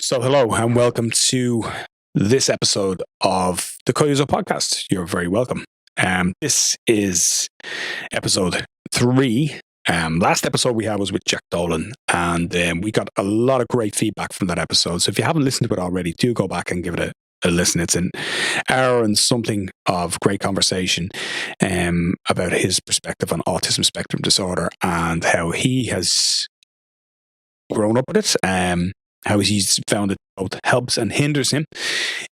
So, hello and welcome to this episode of the Kyuzo podcast. You're very welcome. This is episode 3. Last episode we had was with Jack Dolan, and we got a lot of great feedback from that episode. So, if you haven't listened to it already, do go back and give it a listen. It's an hour and something of great conversation about his perspective on autism spectrum disorder and how he has grown up with it. How he's found it both helps and hinders him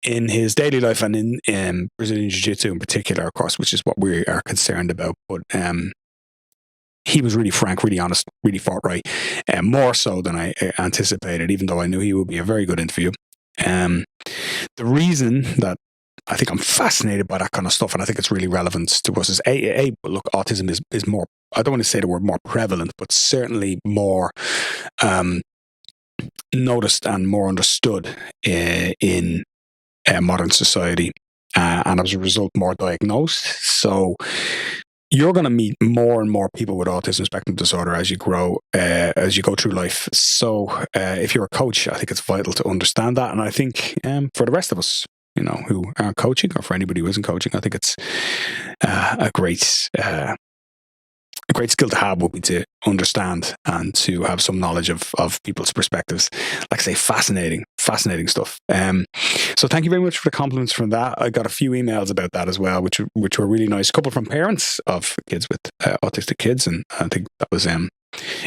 in his daily life and in Brazilian Jiu-Jitsu in particular, of course, which is what we are concerned about. But he was really frank, really honest, really forthright, more so than I anticipated, even though I knew he would be a very good interview. The reason that I think I'm fascinated by that kind of stuff, and I think it's really relevant to us, is look, autism is more, I don't want to say the word more prevalent, but certainly more noticed and more understood in modern society, and as a result more diagnosed. So you're going to meet more and more people with autism spectrum disorder as you grow, as you go through life. So if you're a coach, I think it's vital to understand that. And I think for the rest of us, who aren't coaching, or for anybody who isn't coaching, I think it's a great skill to have would be to understand and to have some knowledge of people's perspectives. Like I say, fascinating stuff. So thank you very much for the compliments from that. I got a few emails about that as well, which were really nice. A couple from parents of kids with autistic kids, and I think that was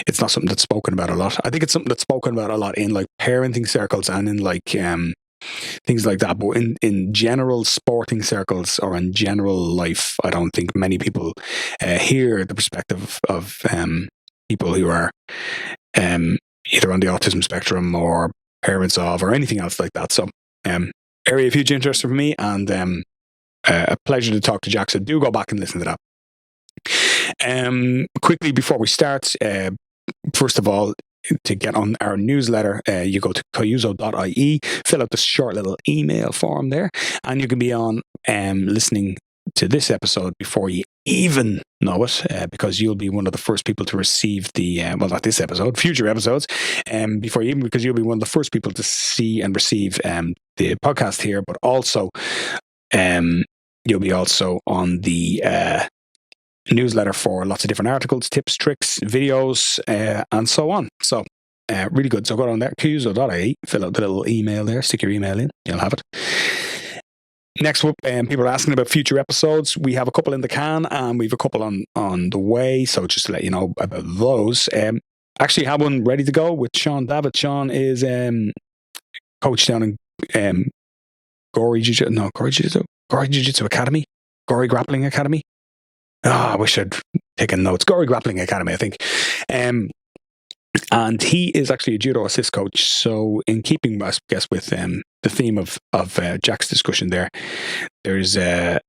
it's not something that's spoken about a lot. I think it's something that's spoken about a lot in like parenting circles and in like things like that. But in general sporting circles or in general life, I don't think many people hear the perspective of people who are either on the autism spectrum or parents of or anything else like that. So area of huge interest for me, and a pleasure to talk to Jack. So do go back and listen to that. Quickly before we start, first of all, to get on our newsletter, you go to kyuzo.ie, fill out this short little email form there, and you can be on listening to this episode before you even know it, because you'll be one of the first people to receive the, well, not this episode, future episodes, because you'll be one of the first people to see and receive the podcast here, but also you'll be also on the newsletter for lots of different articles, tips, tricks, videos, and so on. So really good. So go on there, kyuzo.ie, fill out the little email there, stick your email in, you'll have it. Next up, people are asking about future episodes. We have a couple in the can, and we have a couple on the way. So just to let you know about those. Actually have one ready to go with Sean Davitt. Sean is coach down in Gory Jiu-Jitsu Academy, Gory Grappling Academy. I wish I'd taken notes. Gory Grappling Academy, I think. And he is actually a judo assist coach. So in keeping, I guess, with the theme of Jack's discussion there, there was a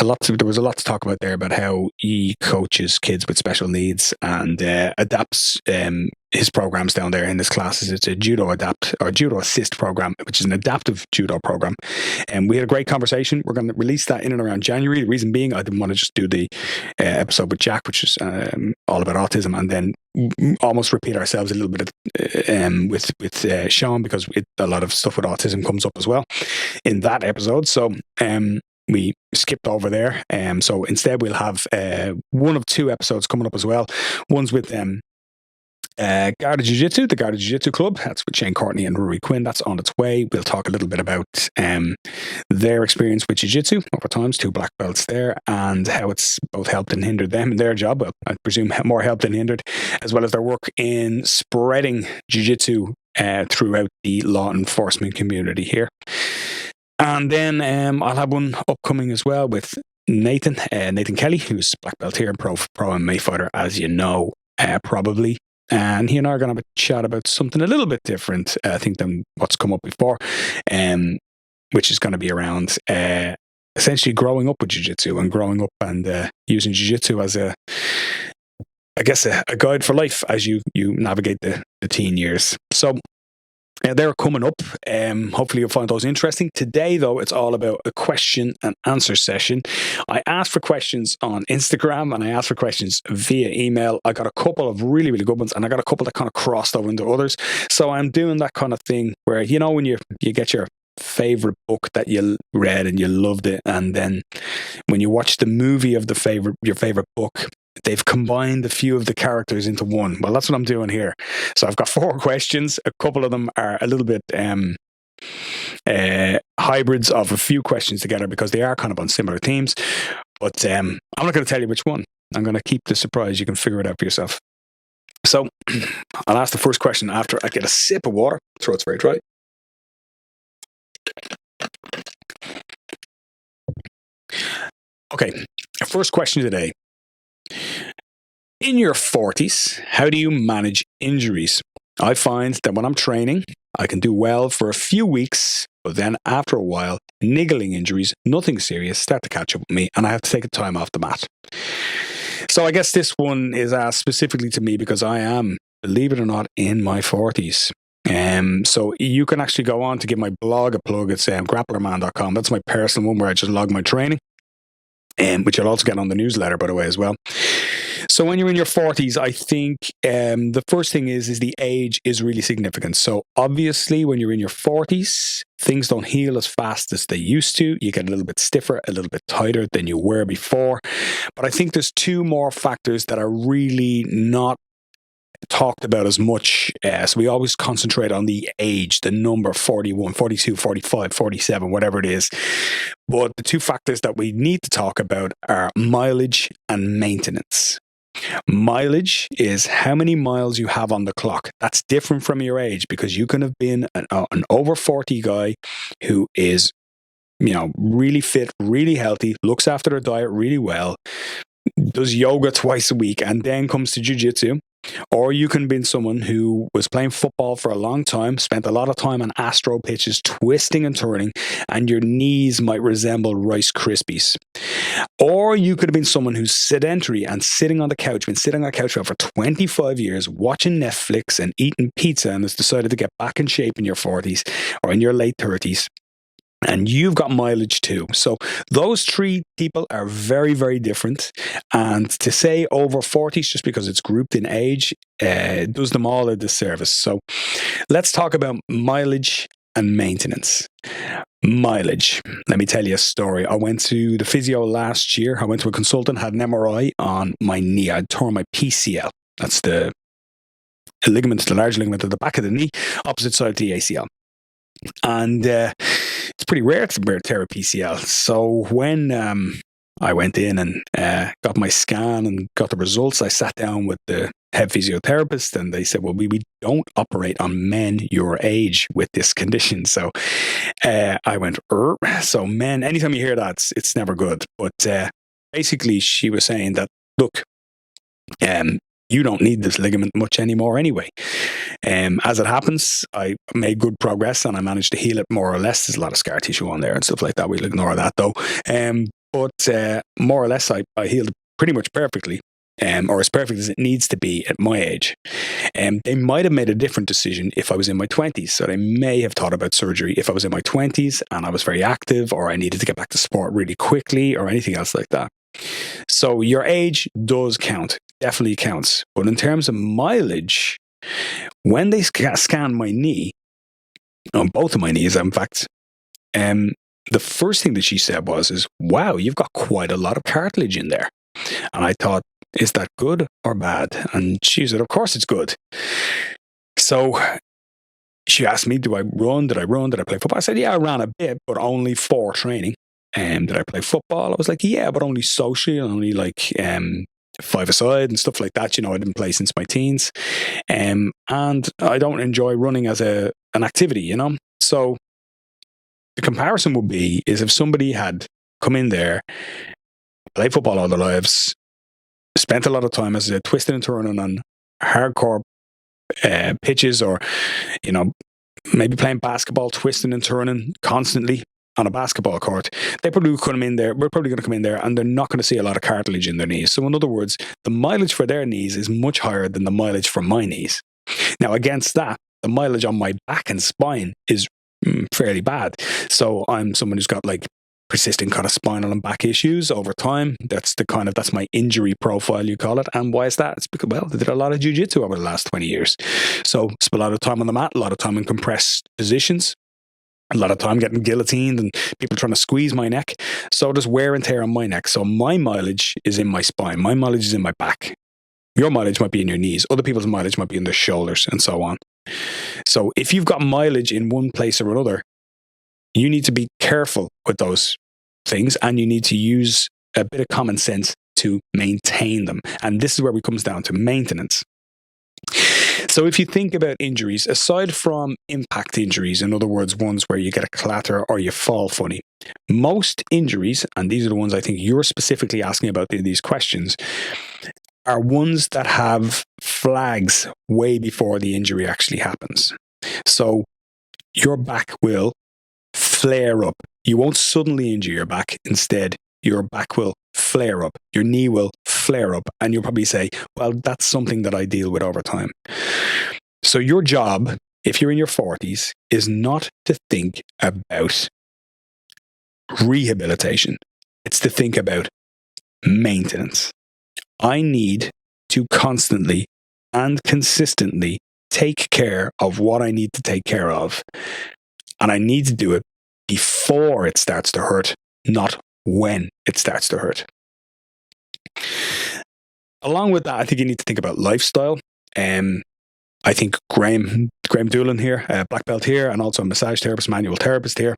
lot to talk about there about how he coaches kids with special needs and adapts his programs down there in his classes. It's a judo assist program, which is an adaptive judo program. And we had a great conversation. We're going to release that in and around January. The reason being, I didn't want to just do the episode with Jack, which is all about autism, and then almost repeat ourselves a little bit with Sean, because a lot of stuff with autism comes up as well in that episode. So we skipped over there. So instead we'll have one of two episodes coming up as well. One's with Garda Jiu-Jitsu, the Garda Jiu-Jitsu Club. That's with Shane Courtney and Rory Quinn. That's on its way. We'll talk a little bit about their experience with Jiu-Jitsu over time, 2 black belts there, and how it's both helped and hindered them in their job. Well, I presume more helped than hindered, as well as their work in spreading Jiu-Jitsu throughout the law enforcement community here. And then I'll have one upcoming as well with Nathan Kelly, who's black belt here and pro MMA fighter, as you know, probably. And he and I are going to have a chat about something a little bit different, I think, than what's come up before, which is going to be around essentially growing up with Jiu-Jitsu and growing up and using Jiu-Jitsu as a guide for life as you navigate the teen years. So They're coming up. Hopefully you'll find those interesting. Today, though, it's all about a question and answer session. I asked for questions on Instagram and I asked for questions via email. I got a couple of really, really good ones and I got a couple that kind of crossed over into others. So I'm doing that kind of thing where, you know, when you get your favorite book that you read and you loved it, and then when you watch the movie of your favorite book, they've combined a few of the characters into one. Well, that's what I'm doing here. So I've got 4 questions. A couple of them are a little bit hybrids of a few questions together because they are kind of on similar themes. But I'm not going to tell you which one. I'm going to keep the surprise. You can figure it out for yourself. So I'll ask the first question after I get a sip of water. Throat's very dry. Okay, first question today. In your 40s, how do you manage injuries? I find that when I'm training, I can do well for a few weeks, but then after a while, niggling injuries, nothing serious, start to catch up with me, and I have to take a time off the mat. So I guess this one is asked specifically to me because I am, believe it or not, in my 40s. So you can actually go on to give my blog a plug. It's grapplerman.com. That's my personal one where I just log my training, which you'll also get on the newsletter, by the way, as well. So when you're in your 40s, I think the first thing is the age is really significant. So obviously, when you're in your 40s, things don't heal as fast as they used to. You get a little bit stiffer, a little bit tighter than you were before. But I think there's 2 more factors that are really not talked about as much. So we always concentrate on the age, the number 41, 42, 45, 47, whatever it is. But the 2 factors that we need to talk about are mileage and maintenance. Mileage is how many miles you have on the clock. That's different from your age because you can have been an over 40 guy who is, you know, really fit, really healthy, looks after their diet really well, does yoga twice a week, and then comes to jiu-jitsu. Or you can be someone who was playing football for a long time, spent a lot of time on astro pitches, twisting and turning, and your knees might resemble Rice Krispies. Or you could have been someone who's sedentary and sitting on the couch, been sitting on the couch for 25 years, watching Netflix and eating pizza, and has decided to get back in shape in your 40s or in your late 30s. And you've got mileage too. So those 3 people are very, very different. And to say over 40s just because it's grouped in age does them all a disservice. So let's talk about mileage and maintenance. Mileage. Let me tell you a story. I went to the physio last year. I went to a consultant, had an MRI on my knee. I'd torn my PCL. That's the ligament, the large ligament at the back of the knee, opposite side of the ACL. And it's pretty rare to tear a PCL. So when I went in and got my scan and got the results, I sat down with the head physiotherapist and they said, well, we don't operate on men your age with this condition. So I went, So men, anytime you hear that, it's never good. But basically she was saying that, look, you don't need this ligament much anymore anyway. As it happens, I made good progress and I managed to heal it more or less. There's a lot of scar tissue on there and stuff like that. We'll ignore that though. But more or less, I healed it pretty much perfectly, or as perfect as it needs to be at my age. They might have made a different decision if I was in my 20s. So they may have thought about surgery if I was in my 20s and I was very active, or I needed to get back to sport really quickly, or anything else like that. So your age does count, definitely counts. But in terms of mileage, when they scanned my knee, on both of my knees, in fact, the first thing that she said was, wow, you've got quite a lot of cartilage in there. And I thought, is that good or bad? And she said, of course it's good. So she asked me, do I run? Did I play football? I said, yeah, I ran a bit, but only for training. Did I play football? I was like, yeah, but only socially, only like 5-a-side and stuff like that. You know, I didn't play since my teens. And I don't enjoy running as an activity, you know. So the comparison would be is if somebody had come in there, played football all their lives, spent a lot of time as a twisting and turning on hardcore pitches, or, you know, maybe playing basketball, twisting and turning constantly on a basketball court, they probably come in there. We're probably going to come in there and they're not going to see a lot of cartilage in their knees. So in other words, the mileage for their knees is much higher than the mileage for my knees. Now, against that, the mileage on my back and spine is fairly bad. So I'm someone who's got like persistent kind of spinal and back issues over time. That's my injury profile, you call it. And why is that? It's because, well, I did a lot of jiu-jitsu over the last 20 years. So spent a lot of time on the mat, a lot of time in compressed positions, a lot of time getting guillotined and people trying to squeeze my neck. So there's wear and tear on my neck. So my mileage is in my spine. My mileage is in my back. Your mileage might be in your knees. Other people's mileage might be in their shoulders and so on. So if you've got mileage in one place or another, you need to be careful with those things, and you need to use a bit of common sense to maintain them. And this is where it comes down to maintenance. So if you think about injuries, aside from impact injuries, in other words, ones where you get a clatter or you fall funny, most injuries, and these are the ones I think you're specifically asking about in these questions, are ones that have flags way before the injury actually happens. So your back will flare up. You won't suddenly injure your back. Instead, your back will flare up. Your knee will flare up. And you'll probably say, well, that's something that I deal with over time. So your job, if you're in your 40s, is not to think about rehabilitation. It's to think about maintenance. I need to constantly and consistently take care of what I need to take care of. And I need to do it before it starts to hurt, not when it starts to hurt. Along with that, I think you need to think about lifestyle. I think Graham Doolan here, black belt here, and also a massage therapist, manual therapist here,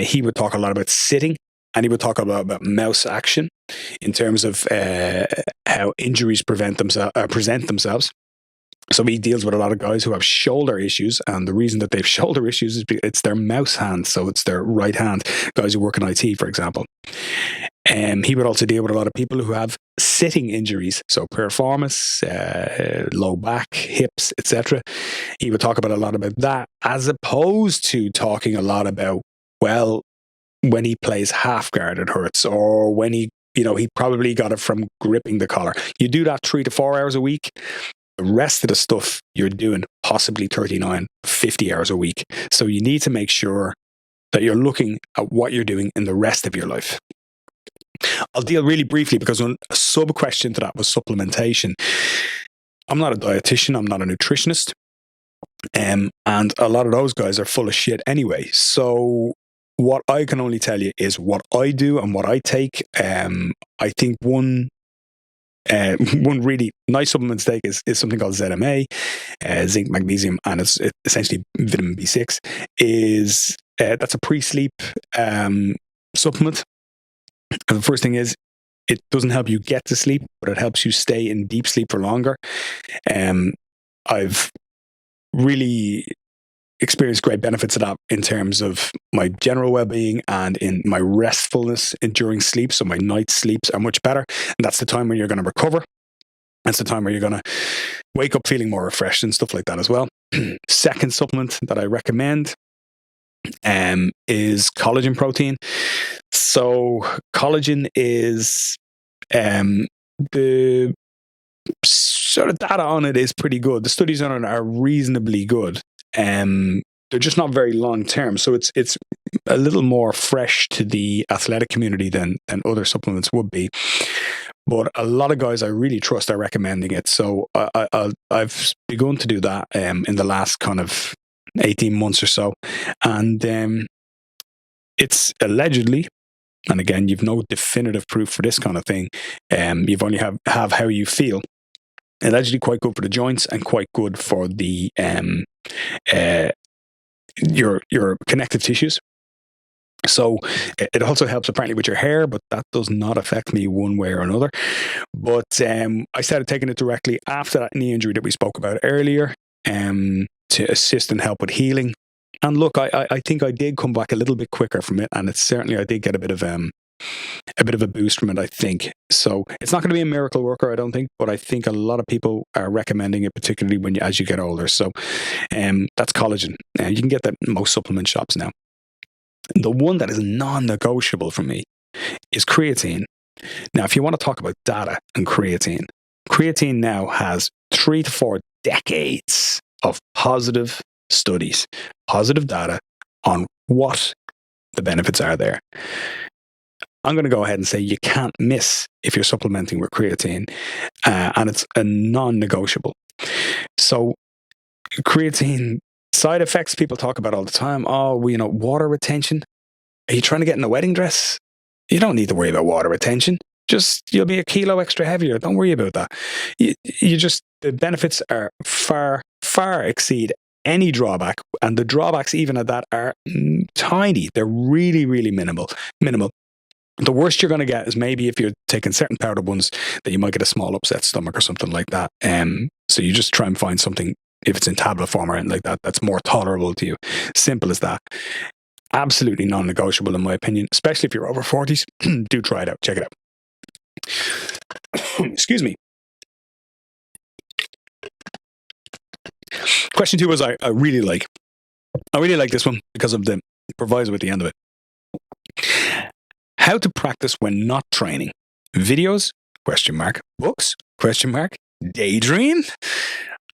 he would talk a lot about sitting, and he would talk about mouse action in terms of how injuries present themselves. So he deals with a lot of guys who have shoulder issues, and the reason that they have shoulder issues is it's their mouse hand, so it's their right hand. Guys who work in IT, for example. He would also deal with a lot of people who have sitting injuries, so piriformis, low back, hips, etc. He would talk about a lot about that, as opposed to talking a lot about, well, when he plays half guard it hurts, or when he probably got it from gripping the collar. You do that 3 to 4 hours a week. The rest of the stuff you're doing, possibly 39, 50 hours a week. So you need to make sure that you're looking at what you're doing in the rest of your life. I'll deal really briefly, because a sub question to that was supplementation. I'm not a dietitian, I'm not a nutritionist. And a lot of those guys are full of shit anyway. So what I can only tell you is what I do and what I take. I think one really nice supplement take is something called ZMA, zinc, magnesium, and it's essentially vitamin B6. That's a pre-sleep supplement. And the first thing is, it doesn't help you get to sleep, but it helps you stay in deep sleep for longer. I've really experienced great benefits of that in terms of my general well-being and in my restfulness during sleep. So my night sleeps are much better. And that's the time when you're going to recover. That's the time where you're going to wake up feeling more refreshed and stuff like that as well. Second supplement that I recommend is collagen protein. So collagen is the sort of data on it is pretty good. The studies on it are reasonably good. They're just not very long term, so it's a little more fresh to the athletic community than other supplements would be. But a lot of guys I really trust are recommending it, so I've begun to do that in the last kind of 18 months or so, and it's allegedly, and again, you've no definitive proof for this kind of thing. You've only have how you feel. Allegedly quite good for the joints and quite good for the your connective tissues. So it also helps apparently with your hair, but that does not affect me one way or another. But I started taking it directly after that knee injury that we spoke about earlier, to assist and help with healing. And look, I think I did come back a little bit quicker from it, and I did get a bit of a boost from it, I think. So it's not going to be a miracle worker, I don't think, but I think a lot of people are recommending it, particularly as you get older. So that's collagen. You can get that in most supplement shops now. The one that is non-negotiable for me is creatine. Now, if you want to talk about data and creatine now has 3 to 4 decades of positive studies, positive data on what the benefits are there. I'm going to go ahead and say you can't miss if you're supplementing with creatine, and it's a non-negotiable. So creatine side effects people talk about all the time. Oh, water retention. Are you trying to get in a wedding dress? You don't need to worry about water retention. Just you'll be a kilo extra heavier. Don't worry about that. The benefits are far exceed any drawback, and the drawbacks even at that are tiny. They're really, really minimal. The worst you're going to get is maybe if you're taking certain powdered ones that you might get a small upset stomach or something like that. So you just try and find something, if it's in tablet form or anything like that, that's more tolerable to you. Simple as that. Absolutely non-negotiable in my opinion, especially if you're over 40s. Do try it out. Check it out. Excuse me. Question 2 was I really like this one because of the proviso at the end of it. How to practice when not training. Videos? ? Books? ? Daydream?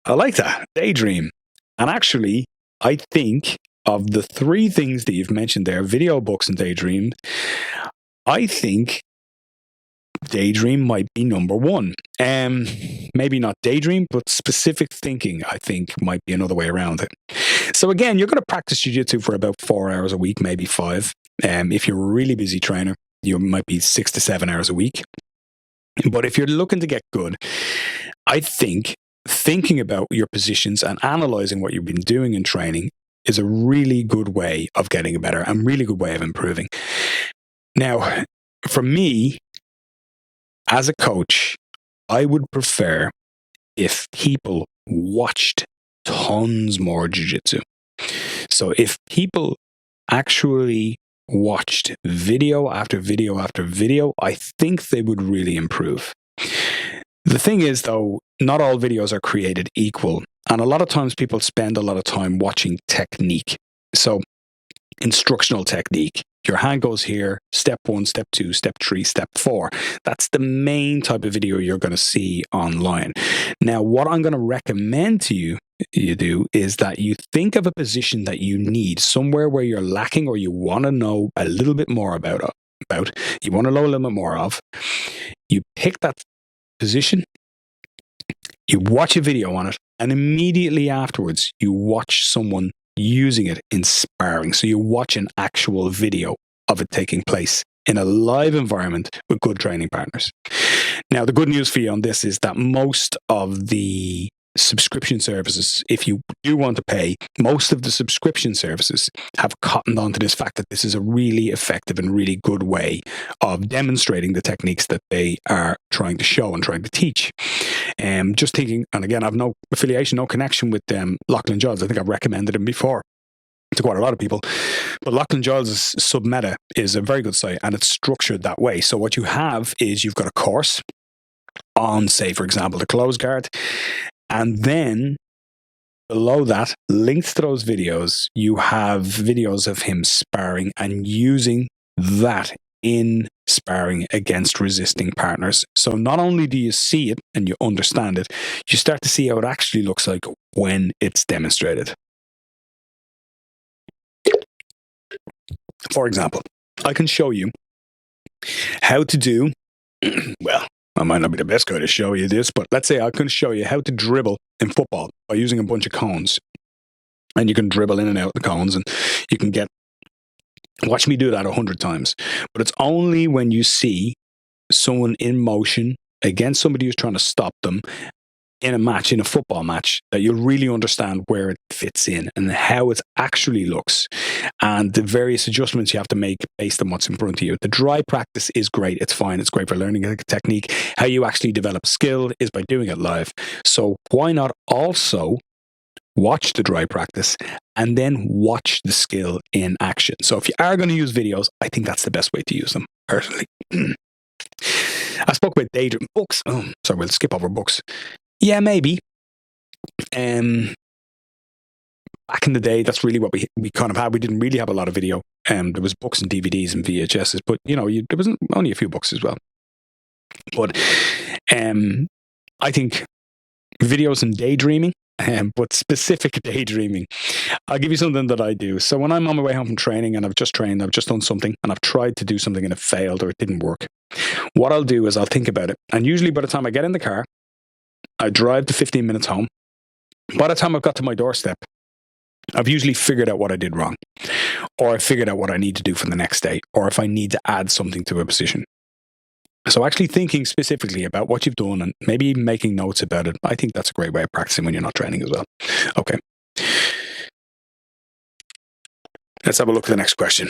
I like that. Daydream. And actually, I think of the 3 things that you've mentioned there, video, books, and daydream, I think daydream might be number 1. Maybe not daydream, but specific thinking, I think, might be another way around it. So again, you're going to practice jiu-jitsu for about 4 hours a week, maybe 5. If you're a really busy trainer, you might be 6 to 7 hours a week. But if you're looking to get good, I think thinking about your positions and analyzing what you've been doing in training is a really good way of getting better and really good way of improving. Now, for me, as a coach, I would prefer if people watched tons more jiu-jitsu. So if people actually watched video after video after video, I think they would really improve. The thing is, though, not all videos are created equal. And a lot of times people spend a lot of time watching technique. So instructional technique. Your hand goes here, step 1, step 2, step 3, step 4. That's the main type of video you're going to see online. Now, what I'm going to recommend to you do is that you think of a position that you need, somewhere where you're lacking or you want to know a little bit more about, you want to know a little bit more of. You pick that position, you watch a video on it, and immediately afterwards, you watch someone using it in sparring. So you watch an actual video of it taking place in a live environment with good training partners. Now, the good news for you on this is that most of the subscription services, if you do want to pay, most of the subscription services have cottoned on to this fact that this is a really effective and really good way of demonstrating the techniques that they are trying to show and trying to teach. Just thinking, and again, I have no affiliation, no connection with Lachlan Giles. I think I've recommended him before to quite a lot of people. But Lachlan Giles' Submeta is a very good site, and it's structured that way. So what you have is you've got a course on, say, for example, the close guard. And then below that, linked to those videos, you have videos of him sparring and using that in sparring against resisting partners. So not only do you see it and you understand it, you start to see how it actually looks like when it's demonstrated. For example, I can show you how to do, well, I might not be the best guy to show you this, but let's say I can show you how to dribble in football by using a bunch of cones. And you can dribble in and out the cones, and you can watch me do that 100 times. But it's only when you see someone in motion against somebody who's trying to stop them in a match, in a football match, that you'll really understand where it fits in and how it actually looks and the various adjustments you have to make based on what's in front of you. The dry practice is great. It's fine. It's great for learning a technique. How you actually develop skill is by doing it live. So why not also watch the dry practice and then watch the skill in action? So if you are going to use videos, I think that's the best way to use them, personally. I spoke about daydream books. Oh, sorry, we'll skip over books. Yeah, maybe. Back in the day, that's really what we kind of had. We didn't really have a lot of video. There was books and DVDs and VHSs, but there was only a few books as well. But I think videos and daydreaming but specific daydreaming. I'll give you something that I do. So when I'm on my way home from training and I've just trained, I've just done something and I've tried to do something and it failed or it didn't work. What I'll do is I'll think about it. And usually by the time I get in the car, I drive the 15 minutes home. By the time I've got to my doorstep, I've usually figured out what I did wrong, or I figured out what I need to do for the next day, or if I need to add something to a position. So actually thinking specifically about what you've done and maybe even making notes about it, I think that's a great way of practicing when you're not training as well. Okay. Let's have a look at the next question.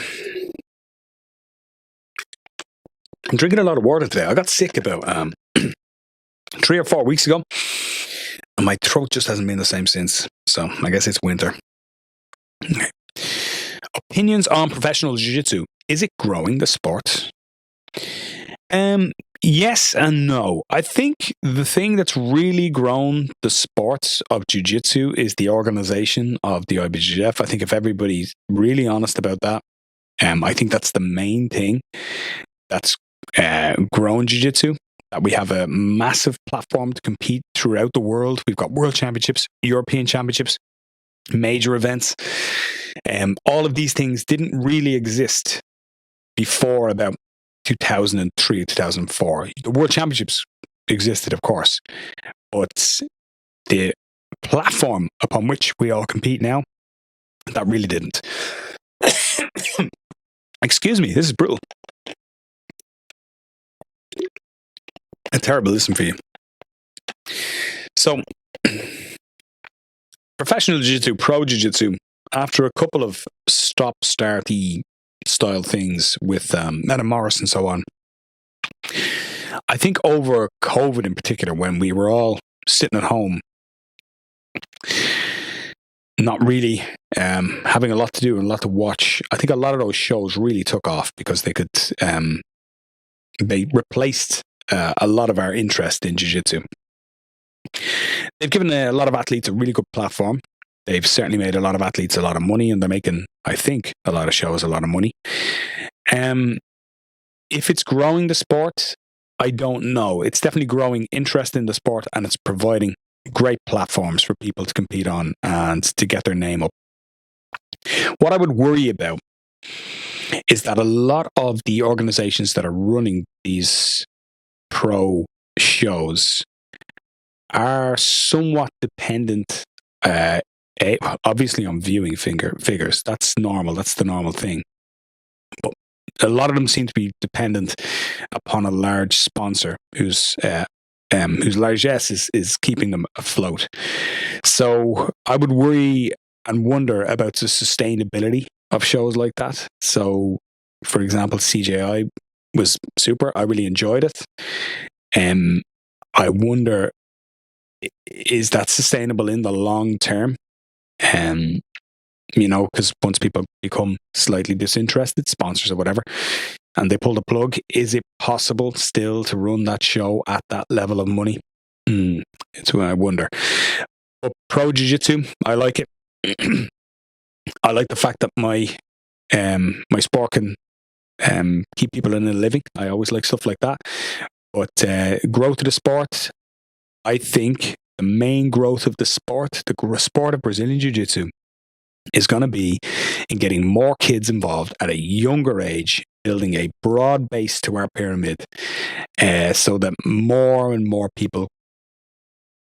I'm drinking a lot of water today. I got sick about 3 or 4 weeks ago, and my throat just hasn't been the same since. So I guess it's winter. Okay. Opinions on professional jiu-jitsu. Is it growing the sport? Yes and no. I think the thing that's really grown the sport of jiu-jitsu is the organization of the IBJJF. I think if everybody's really honest about that, I think that's the main thing that's grown jiu-jitsu. That we have a massive platform to compete throughout the world. We've got world championships, European championships, major events. All of these things didn't really exist before about 2003, 2004. The World Championships existed, of course, but the platform upon which we all compete now, that really didn't. Excuse me, this is brutal. A terrible listen for you. So, professional jiu-jitsu, pro jiu-jitsu, after a couple of stop-starty style things with Meta Morris and so on. I think over COVID in particular, when we were all sitting at home, not really having a lot to do and a lot to watch, I think a lot of those shows really took off because they replaced a lot of our interest in jiu-jitsu. They've given a lot of athletes a really good platform. They've certainly made a lot of athletes a lot of money, and they're making, I think, a lot of shows a lot of money. If it's growing the sport, I don't know. It's definitely growing interest in the sport, and it's providing great platforms for people to compete on and to get their name up. What I would worry about is that a lot of the organizations that are running these pro shows are somewhat dependent obviously on viewing figures. That's normal. That's the normal thing. But a lot of them seem to be dependent upon a large sponsor whose largesse is keeping them afloat. So I would worry and wonder about the sustainability of shows like that. So, for example, CJI was super. I really enjoyed it. I wonder, is that sustainable in the long term? Because once people become slightly disinterested, sponsors or whatever, and they pull the plug, is it possible still to run that show at that level of money? It's what I wonder. But pro jiu-jitsu, I like it. I like the fact that my sport can keep people in a living. I always like stuff like that. But growth of the sport, I think the main growth of the sport of Brazilian Jiu-Jitsu, is going to be in getting more kids involved at a younger age, building a broad base to our pyramid, so that more and more people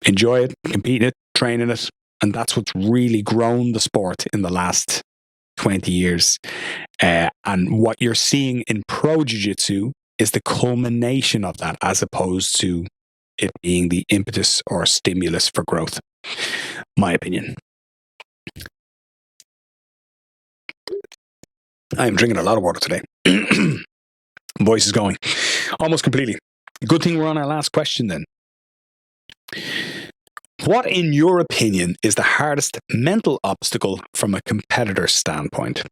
enjoy it, compete in it, train in it. And that's what's really grown the sport in the last 20 years. And what you're seeing in pro jiu-jitsu is the culmination of that, as opposed to it being the impetus or stimulus for growth. My opinion. I am drinking a lot of water today. Voice is going almost completely. Good thing we're on our last question then. What, in your opinion, is the hardest mental obstacle from a competitor standpoint?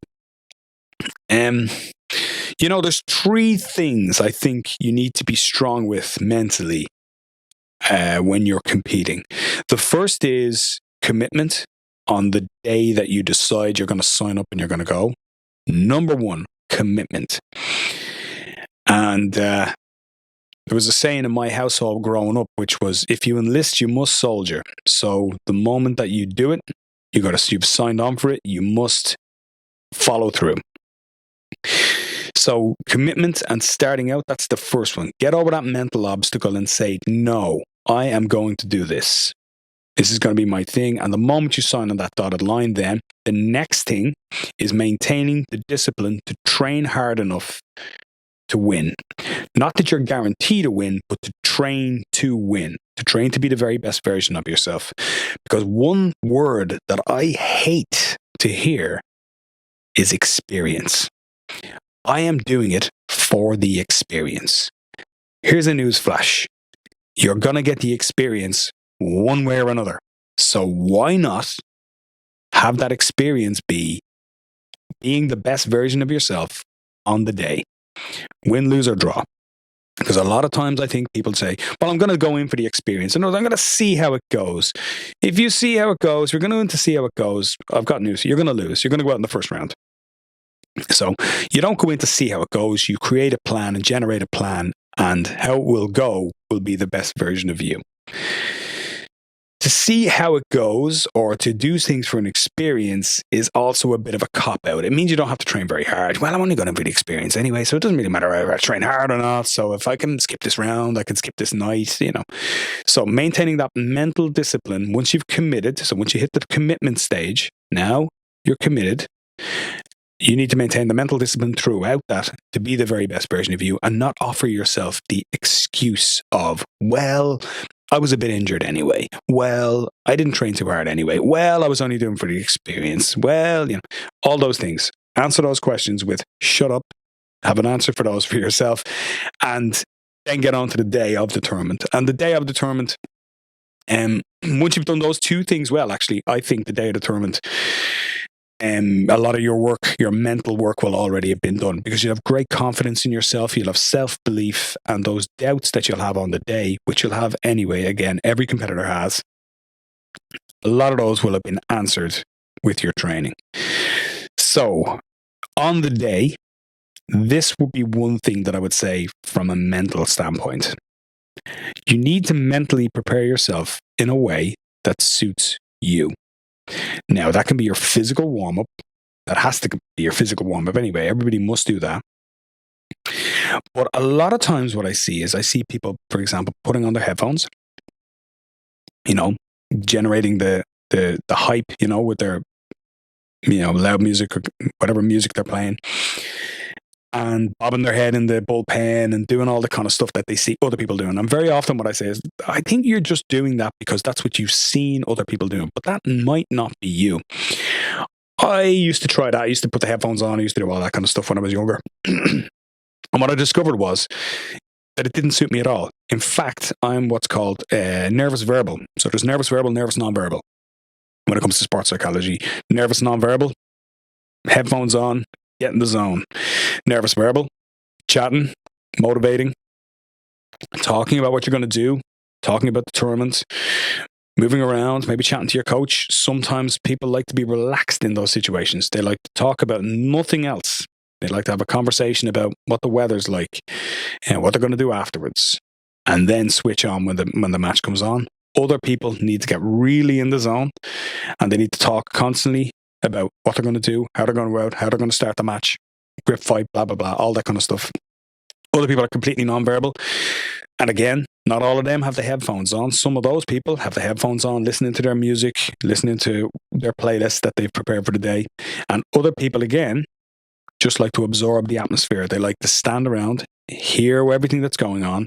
There's 3 things I think you need to be strong with mentally when you're competing. The first is commitment on the day that you decide you're going to sign up and you're going to go. Number 1, commitment. And There was a saying in my household growing up, which was, if you enlist, you must soldier. So the moment that you do it, you've signed on for it, you must follow through. So commitment and starting out, that's the first one. Get over that mental obstacle and say, no, I am going to do this. This is going to be my thing. And the moment you sign on that dotted line, then the next thing is maintaining the discipline to train hard enough to win. Not that you're guaranteed to win, but to train to win, to train to be the very best version of yourself. Because one word that I hate to hear is experience. I am doing it for the experience. Here's a news flash. You're going to get the experience one way or another. So why not have that experience be being the best version of yourself on the day? Win, lose, or draw. Because a lot of times I think people say, well, I'm going to go in for the experience. And I'm going to see how it goes. If you see how it goes, you're going to go in to see how it goes. I've got news. You're going to lose. You're going to go out in the first round. So you don't go in to see how it goes. You create a plan and generate a plan. And how it will go will be the best version of you. To see how it goes or to do things for an experience is also a bit of a cop-out. It means you don't have to train very hard. Well, I'm only going to for the experience anyway, so it doesn't really matter whether I train hard or not. So if I can skip this round, I can skip this night, So maintaining that mental discipline, once you've committed, so once you hit the commitment stage, now you're committed. You need to maintain the mental discipline throughout that to be the very best version of you and not offer yourself the excuse of, well, I was a bit injured anyway. Well, I didn't train too hard anyway. Well, I was only doing for the experience. Well, all those things. Answer those questions with shut up, have an answer for those for yourself, and then get on to the day of the tournament. And the day of the tournament, once you've done those two things well, actually, I think the day of the tournament, a lot of your work, your mental work will already have been done because you have great confidence in yourself. You'll have self-belief, and those doubts that you'll have on the day, which you'll have anyway, again, every competitor has, a lot of those will have been answered with your training. So on the day, this would be one thing that I would say from a mental standpoint. You need to mentally prepare yourself in a way that suits you. Now, that can be your physical warm-up. That has to be your physical warm-up anyway. Everybody must do that. But a lot of times what I see people, for example, putting on their headphones, generating the hype, with their, loud music or whatever music they're playing, and bobbing their head in the bullpen and doing all the kind of stuff that they see other people doing. And very often what I say is, I think you're just doing that because that's what you've seen other people doing, but that might not be you. I used to try that. I used to put the headphones on. I used to do all that kind of stuff when I was younger. And what I discovered was that it didn't suit me at all. In fact, I'm what's called nervous verbal. So there's nervous verbal, nervous nonverbal. When it comes to sports psychology, nervous nonverbal, headphones on, get in the zone. Nervous verbal, chatting, motivating, talking about what you're going to do, talking about the tournament, moving around, maybe chatting to your coach. Sometimes people like to be relaxed in those situations. They like to talk about nothing else. They like to have a conversation about what the weather's like and what they're going to do afterwards, and then switch on when the match comes on. Other people need to get really in the zone, and they need to talk constantly about what they're going to do, how they're going to go out, how they're going to start the match, grip fight, blah, blah, blah, all that kind of stuff. Other people are completely nonverbal. And again, not all of them have the headphones on. Some of those people have the headphones on, listening to their music, listening to their playlist that they've prepared for the day. And other people, again, just like to absorb the atmosphere. They like to stand around, hear everything that's going on,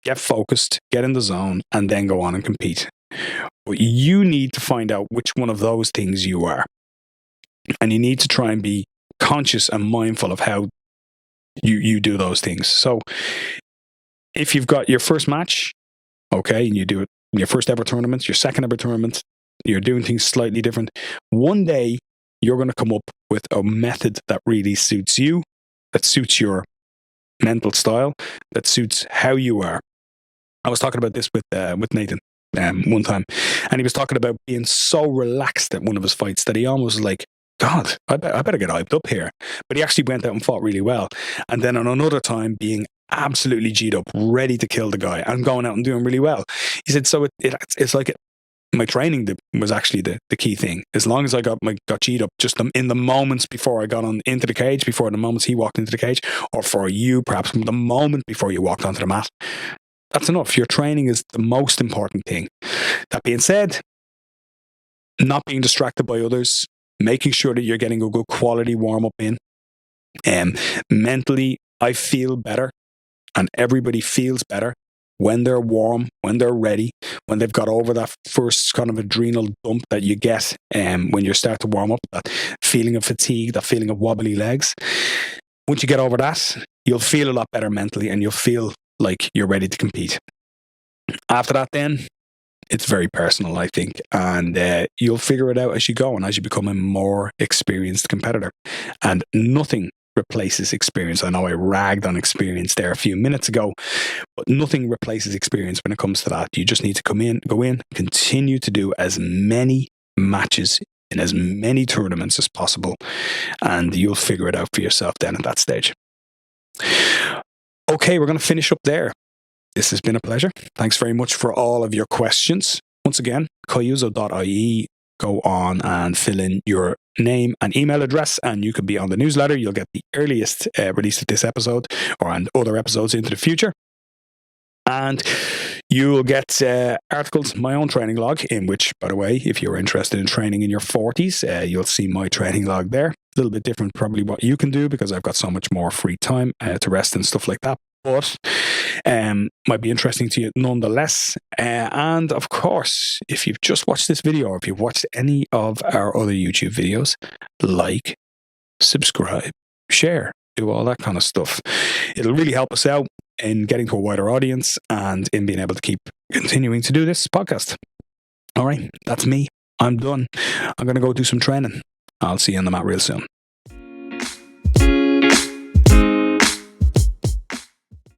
get focused, get in the zone, and then go on and compete. But you need to find out which one of those things you are. And you need to try and be conscious and mindful of how you do those things. So if you've got your first match, okay, and you do it in your first ever tournament, your second ever tournament, you're doing things slightly different. One day, you're going to come up with a method that really suits you, that suits your mental style, that suits how you are. I was talking about this with Nathan one time, and he was talking about being so relaxed at one of his fights that he almost was like, God, I better get hyped up here. But he actually went out and fought really well. And then on another time, being absolutely G'd up, ready to kill the guy, and going out and doing really well. He said, so it's like my training was actually the key thing. As long as I got G'd up just in the moments before I got into the cage, before the moments he walked into the cage, or for you, perhaps the moment before you walked onto the mat, that's enough. Your training is the most important thing. That being said, not being distracted by others, making sure that you're getting a good quality warm-up in. Mentally, I feel better, and everybody feels better when they're warm, when they're ready, when they've got over that first kind of adrenal dump that you get when you start to warm up, that feeling of fatigue, that feeling of wobbly legs. Once you get over that, you'll feel a lot better mentally, and you'll feel like you're ready to compete. After that, then, it's very personal, I think, and you'll figure it out as you go and as you become a more experienced competitor. And nothing replaces experience. I know I ragged on experience there a few minutes ago, but nothing replaces experience when it comes to that. You just need to go in, continue to do as many matches in as many tournaments as possible, and you'll figure it out for yourself then at that stage. Okay, we're going to finish up there. This has been a pleasure. Thanks very much for all of your questions. Once again, kyuzo.ie. Go on and fill in your name and email address, and you can be on the newsletter. You'll get the earliest release of this episode and other episodes into the future. And you will get articles, my own training log, in which, by the way, if you're interested in training in your 40s, you'll see my training log there. A little bit different probably what you can do, because I've got so much more free time to rest and stuff like that. But might be interesting to you nonetheless. And of course, if you've just watched this video, or if you've watched any of our other YouTube videos, like, subscribe, share, do all that kind of stuff. It'll really help us out in getting to a wider audience and in being able to keep continuing to do this podcast. All right, that's me. I'm done. I'm going to go do some training. I'll see you on the mat real soon.